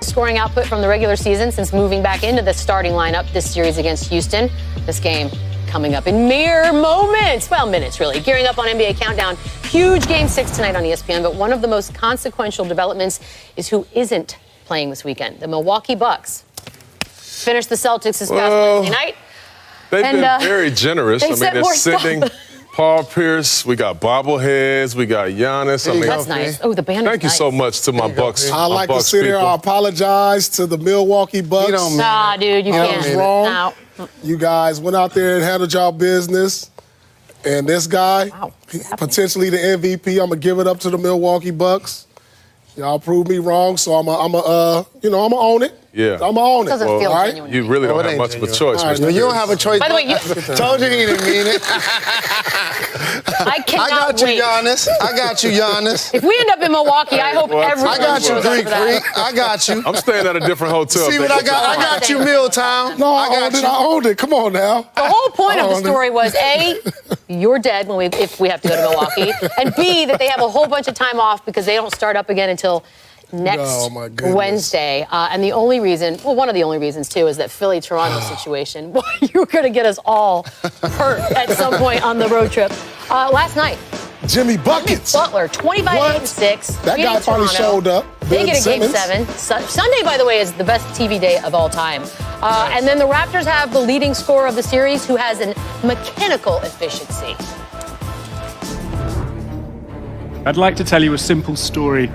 scoring output from the regular season since moving back into the starting lineup this series against Houston. This game coming up in mere moments. Well, minutes, really. Gearing up on NBA Countdown. Huge Game 6 tonight on ESPN, but one of the most consequential developments is who isn't playing this weekend. The Milwaukee Bucks finished the Celtics this past Wednesday night. They've been very generous. They're sending Paul Pierce. We got bobbleheads. We got Giannis. That's nice. Oh, the band. Thank you so much to my Bucks. I like to sit here. I apologize to the Milwaukee Bucks. Nah, dude, you can't. I was wrong. No. You guys went out there and handled y'all business. And this guy, potentially the MVP, I'm going to give it up to the Milwaukee Bucks. Y'all proved me wrong, so I'm gonna own it. Yeah. I'm gonna own it. Doesn't feel genuine. You really don't have much of a choice. Right, Mr. you don't have a choice. By the way, told you he didn't mean it. I cannot wait. Giannis. I got you, Giannis. If we end up in Milwaukee, I hope everyone I got you, shows up Greek for that. Freak. I got you. I'm staying at a different hotel. See what I got? I got you, Milltown. No, I owned it. Come on now. The whole point of the story was A, you're dead if we have to go to Milwaukee, and B, that they have a whole bunch of time off because they don't start up again until next Wednesday. And the only reason, well, one of the only reasons, too, is that Philly-Toronto situation. Well, you were going to get us all hurt at some point on the road trip. Last night, Jimmy Buckets. Butler, 25-6. That guy finally showed up. They get a Game 7. Sunday, by the way, is the best TV day of all time. And then the Raptors have the leading scorer of the series, who has a mechanical efficiency. I'd like to tell you a simple story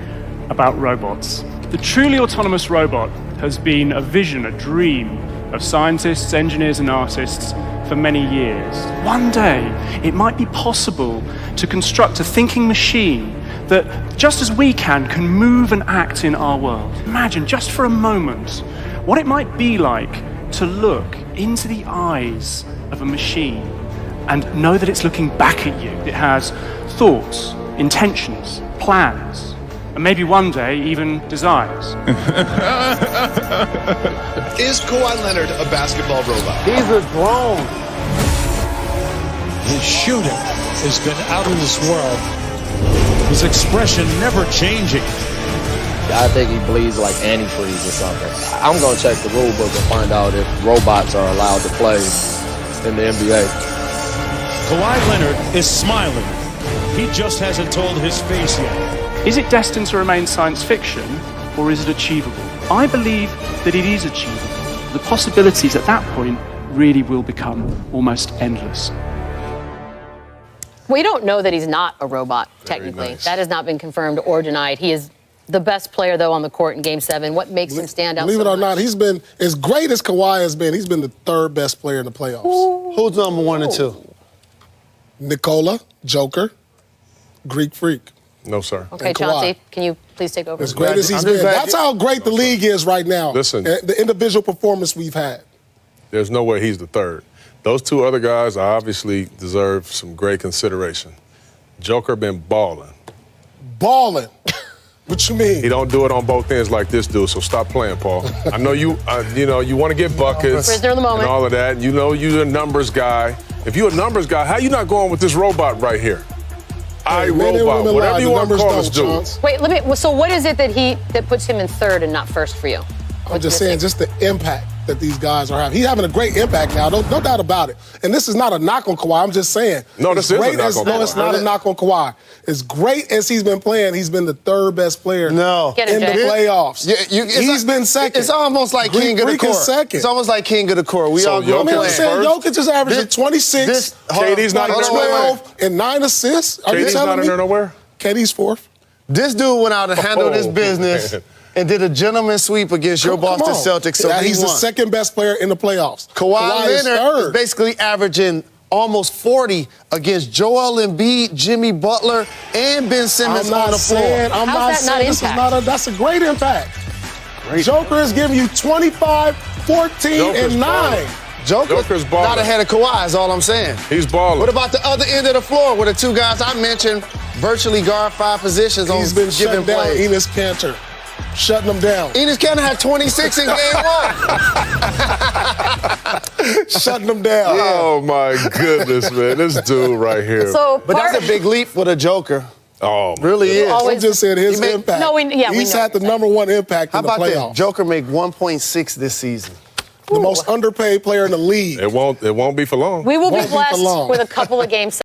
about robots. The truly autonomous robot has been a vision, a dream of scientists, engineers, and artists for many years. One day, it might be possible to construct a thinking machine that, just as we can move and act in our world. Imagine, just for a moment, what it might be like to look into the eyes of a machine and know that it's looking back at you. It has thoughts, intentions, plans, and maybe one day even desires. Is Kawhi Leonard a basketball robot? He's a drone. His shooting has been out of this world. His expression never changing. I think he bleeds like antifreeze or something. I'm going to check the rule book and find out if robots are allowed to play in the NBA. Kawhi Leonard is smiling. He just hasn't told his face yet. Is it destined to remain science fiction, or is it achievable? I believe that it is achievable. The possibilities at that point really will become almost endless. We don't know that he's not a robot, technically. Nice. That has not been confirmed or denied. He is the best player, though, on the court in Game 7. What makes him stand out Believe so it or much? not, he's been, as great as Kawhi has been, he's been the third best player in the playoffs. Ooh. Who's number 1 and 2? Nikola, Joker, Greek Freak. No, sir. Okay, Chauncey, can you please take over? As great as he's been. That's how great the league is right now. Listen. The individual performance we've had. There's no way he's the third. Those two other guys obviously deserve some great consideration. Joker been balling. Balling. What you mean? He don't do it on both ends like this dude, so stop playing, Paul. I know you want to get buckets Prisoner of the moment. and all of that. You know you're a numbers guy. If you're a numbers guy, how you not going with this robot right here? iRobot, whatever you want to call this dude. Wait, so what is it that puts him in third and not first for you? I'm just saying, just the impact that these guys are having. He's having a great impact now, no doubt about it. And this is not a knock on Kawhi. I'm just saying. No, this is a knock on Kawhi. No, it's not a knock on Kawhi. As great as he's been playing, he's been the third best player in the playoffs. He's been second. It's almost like king of the court. Second. It's almost like king of the court. We all go I'm saying Jokic is averaging 26, KD's not 12, and 9 assists. Are you KD's telling not me? in there nowhere? KD's fourth. This dude went out and handled his business and did a gentleman's sweep against your Boston Celtics. So he's the second best player in the playoffs. Kawhi Leonard is basically averaging almost 40 against Joel Embiid, Jimmy Butler, and Ben Simmons on the floor. That's a great impact. Joker is giving you 25, 14, and 9. Joker's not ahead of Kawhi, is all I'm saying. He's balling. What about the other end of the floor where the two guys I mentioned virtually guard 5 positions on He's been shutting down plays? Enes Kanter. Shutting them down. Enes Kanter had 26 in game 1. Shutting them down. Oh, my goodness, man. This dude right here. So but that's a big leap for the Joker. Oh, really is. I'm just saying his impact. No, He's had the #1 impact in the How about playoffs. that? Joker make 1.6 this season. The most underpaid player in the league. It won't be for long. We will be Won't be for blessed long. with a couple of games